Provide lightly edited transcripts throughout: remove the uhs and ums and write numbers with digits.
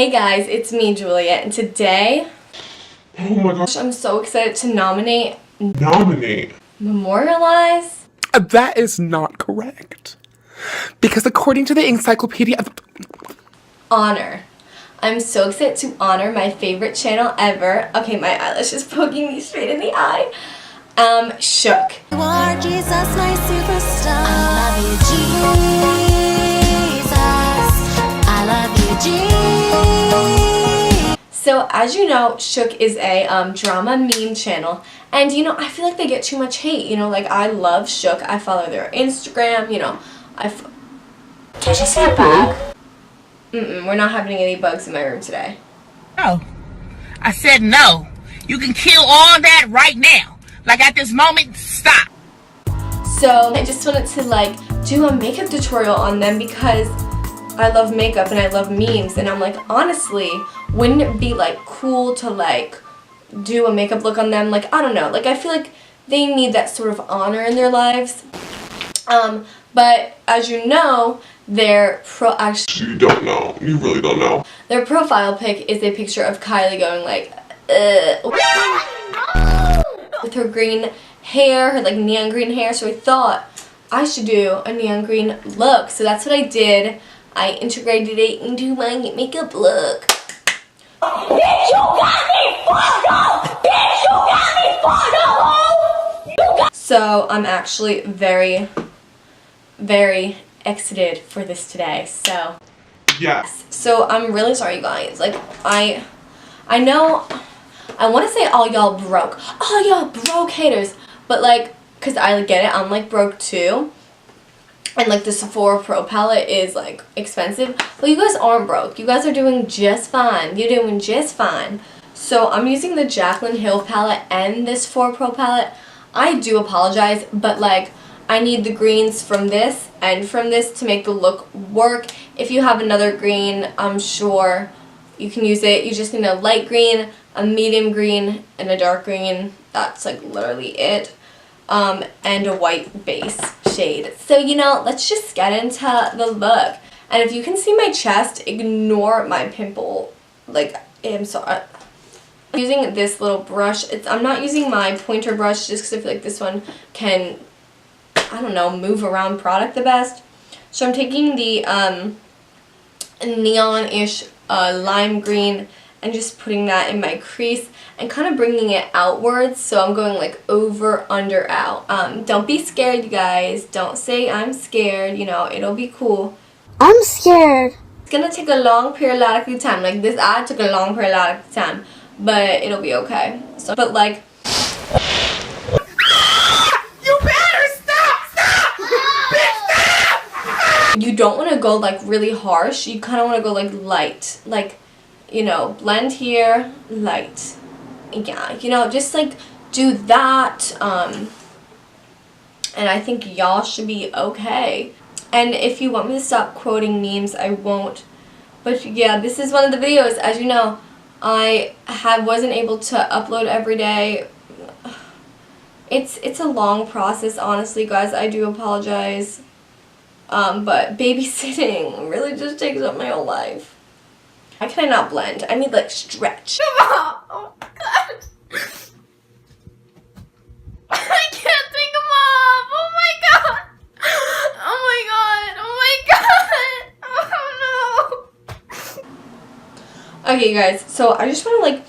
Hey guys, it's me, Juliet, and today, oh my gosh, I'm so excited to memorialize. That is not correct. Because according to the encyclopedia of Honor. I'm so excited to honor my favorite channel ever. Okay, my eyelash is poking me straight in the eye. Shook. You are Jesus, my superstar. I love you, Jesus. I love you, Jesus. So, as you know, Shook is a drama meme channel. And, you know, I feel like they get too much hate. You know, like, I love Shook. I follow their Instagram, you know. Can you see a bug? We're not having any bugs in my room today. No. I said no. You can kill all that right now. Like at this moment, stop. So I just wanted to like do a makeup tutorial on them because I love makeup and I love memes, and I'm like, honestly, wouldn't it be like cool to like do a makeup look on them? Like, I don't know, like I feel like they need that sort of honor in their lives. But as you know, their you don't know. You really don't know. Their profile pic is a picture of Kylie going like, with her green hair, her like neon green hair. So I thought I should do a neon green look. So that's what I did. I integrated it into my makeup look. Bitch, you got me fucked up! Bitch, you got me fucked up! So I'm actually very, very excited for this today. So Yes. so I'm really sorry, you guys. Like I know I want to say all y'all broke haters, but like, cause I get it, I'm like broke too, and like the Sephora Pro palette is like expensive, but you guys aren't broke. You guys are doing just fine. You're doing just fine. So I'm using the Jaclyn Hill palette and this Sephora Pro palette. I do apologize, but like I need the greens from this and from this to make the look work. If you have another green, I'm sure you can use it. You just need a light green, a medium green, and a dark green. That's like literally it. And a white base shade. So, you know, let's just get into the look. And if you can see my chest, ignore my pimple. Like, I'm sorry. I'm using this little brush. I'm not using my pointer brush just because I feel like this one can, I don't know, move around product the best. So I'm taking the neon-ish lime green and just putting that in my crease and kind of bringing it outwards. So I'm going like over, under, out. Don't be scared, you guys. Don't say I'm scared. You know, it'll be cool. I'm scared. It's gonna take a long periodic time. Like this eye took a long periodic time, but it'll be okay. So, but like, you don't want to go like really harsh. You kind of want to go like light, like, you know, blend here, light. Yeah, you know, just like do that. And I think y'all should be okay. And if you want me to stop quoting memes, I won't. But yeah, this is one of the videos. As you know, I wasn't able to upload every day. It's a long process, honestly, guys. I do apologize. But babysitting really just takes up my whole life. Why can I not blend? I need like stretch. Oh god. I can't take them off. Oh my god. Oh my god. Oh my god. Oh no. Okay, guys, so I just want to like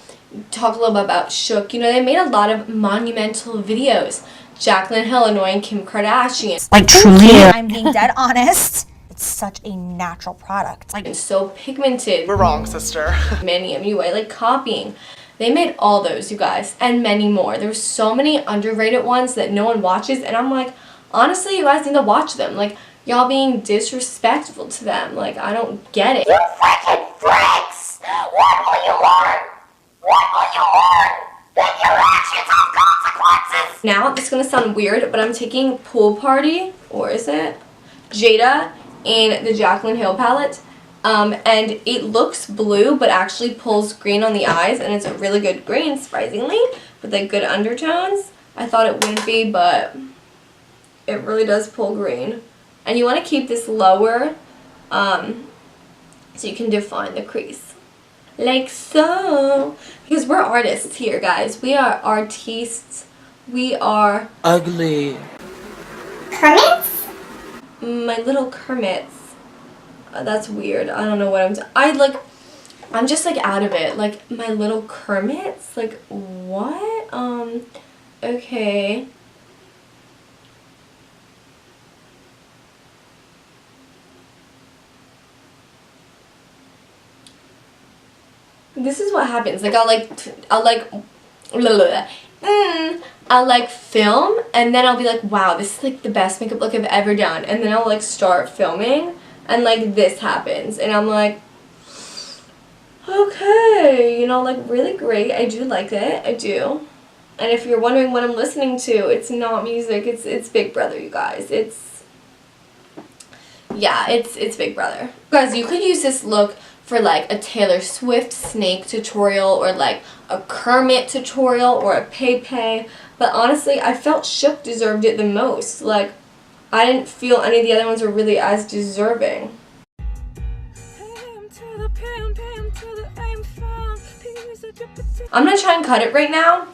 talk a little bit about Shook. You know, they made a lot of monumental videos. Jaclyn Hill annoying Kim Kardashian. Like truly, I'm being dead honest. It's such a natural product. Like, it's so pigmented. We're wrong, sister. Many MUA, like copying. They made all those, you guys, and many more. There's so many underrated ones that no one watches, and I'm like, honestly, you guys need to watch them. Like, y'all being disrespectful to them. Like, I don't get it. You freaking freaks! What will you learn? What will you learn? That your actions have consequences! Now, this is going to sound weird, but I'm taking Pool Party, or is it? Jada in the Jaclyn Hill palette. And it looks blue, but actually pulls green on the eyes, and it's a really good green, surprisingly, with like good undertones. I thought it wouldn't be, but it really does pull green. And you want to keep this lower, so you can define the crease. like so. Because we're artists here, guys. We are artistes. We are ugly. Kermits? my little Kermits. That's weird. I don't know what I'm just like out of it. Like my little Kermits? Like what? Okay. This is what happens. Like I'll like film, and then I'll be like, wow, this is like the best makeup look I've ever done. And then I'll like start filming, and like this happens, and I'm like, okay, you know, like really great. I do like it. I do. And if you're wondering what I'm listening to, it's not music. It's Big Brother, you guys. It's Big Brother. Guys, you could use this look for like a Taylor Swift snake tutorial, or like a Kermit tutorial, or a Pepe. But honestly, I felt Shook deserved it the most. Like, I didn't feel any of the other ones were really as deserving. I'm gonna try and cut it right now.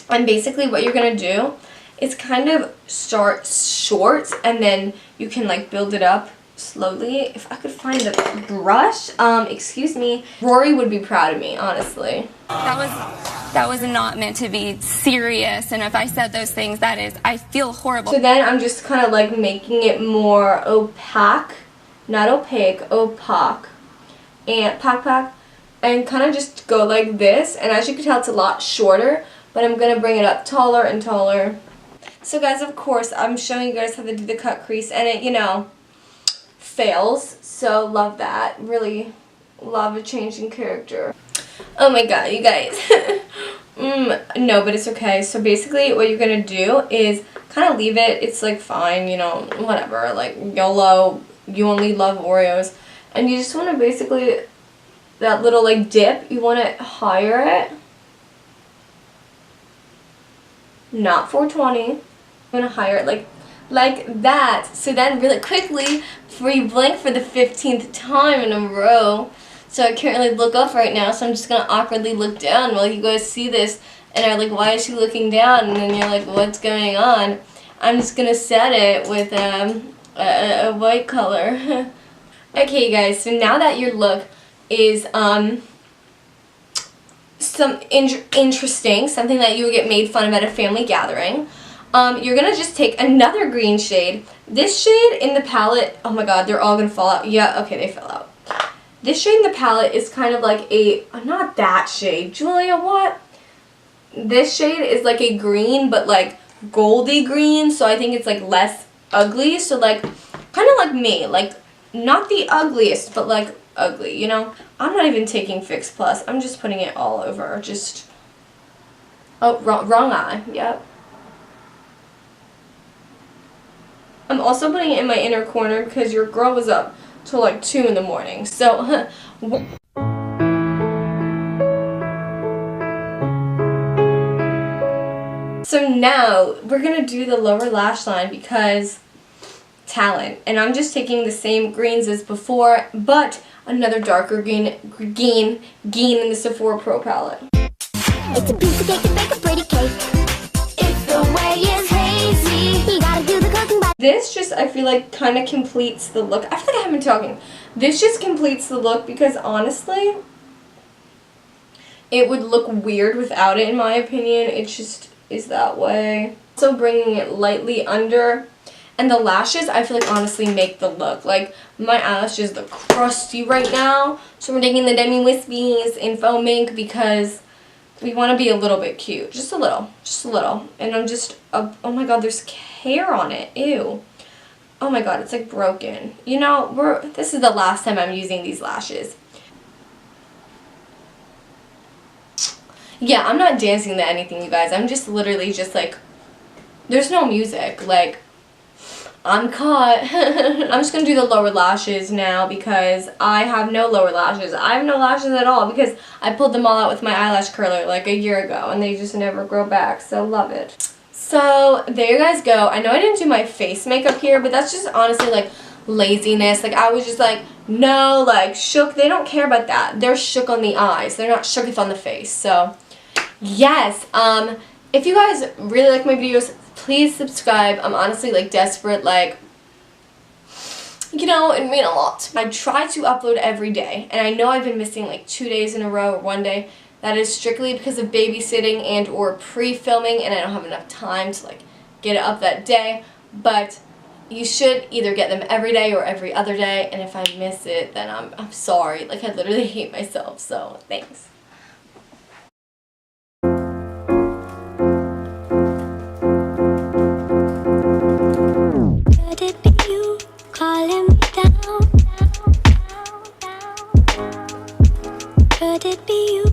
And basically what you're gonna do is kind of start short, and then you can like build it up slowly. If I could find the brush, excuse me. Rory would be proud of me, honestly. That was not meant to be serious, and if I said those things, I feel horrible. So then I'm just kind of like making it more opaque, not opaque, opaque, and pack, and kind of just go like this. And as you can tell, it's a lot shorter, but I'm gonna bring it up taller and taller. So guys, of course, I'm showing you guys how to do the cut crease, and it, you know, fails. So love that. Really love a change in character. Oh my god, you guys. No, but it's okay. So basically what you're gonna do is kind of leave it. It's like fine, you know, whatever. Like YOLO, you only love Oreos. And you just want to basically, that little like dip, you want to higher it. Not 420. I'm going to higher it like that. So then really quickly, before you blink for the 15th time in a row, so I can't really look up right now, so I'm just going to awkwardly look down while you guys see this and are like, why is she looking down? And then you're like, what's going on? I'm just going to set it with a white color. Okay, guys, so now that your look is interesting, something that you would get made fun of at a family gathering, you're going to just take another green shade. This shade in the palette, oh my god, they're all going to fall out. Yeah, okay, they fell out. This shade in the palette is kind of like a, not that shade, Julia, what? This shade is like a green, but like goldy green, so I think it's like less ugly, so like, kind of like me, like, not the ugliest, but like ugly, you know? I'm not even taking Fix Plus, I'm just putting it all over, just, oh, wrong eye, yep. I'm also putting it in my inner corner because your girl was up till like 2 in the morning. So, so now we're gonna do the lower lash line because talent. And I'm just taking the same greens as before, but another darker green in the Sephora Pro palette. It's a piece of cake to bake a pretty cake. If the way is hazy, you gotta do the cooking by. This just, I feel like, kind of completes the look. I feel like I haven't been talking. This just completes the look because, honestly, it would look weird without it, in my opinion. It just is that way. So bringing it lightly under. And the lashes, I feel like, honestly, make the look. Like, my eyelashes look crusty right now. So we're taking the Demi Wispies in Faux Mink because we want to be a little bit cute. Just a little. Just a little. And I'm just, oh my god, there's hair on it. Ew. Oh my god, it's like broken. You know, this is the last time I'm using these lashes. Yeah, I'm not dancing to anything, you guys. I'm just literally just like, there's no music. Like, I'm caught. I'm just going to do the lower lashes now because I have no lower lashes. I have no lashes at all because I pulled them all out with my eyelash curler like a year ago and they just never grow back, so love it. So there you guys go. I know I didn't do my face makeup here, but that's just honestly like laziness. Like, I was just like, no, like, shook. They don't care about that. They're shook on the eyes. They're not shooketh on the face. So, yes. If you guys really like my videos, please subscribe. I'm honestly, like, desperate. Like, you know, it mean a lot. I try to upload every day, and I know I've been missing like 2 days in a row or 1 day. That is strictly because of babysitting and or pre-filming, and I don't have enough time to like get it up that day. But you should either get them every day or every other day, and if I miss it, then I'm sorry. Like, I literally hate myself, so thanks. Could it be you calling me down? Could it be you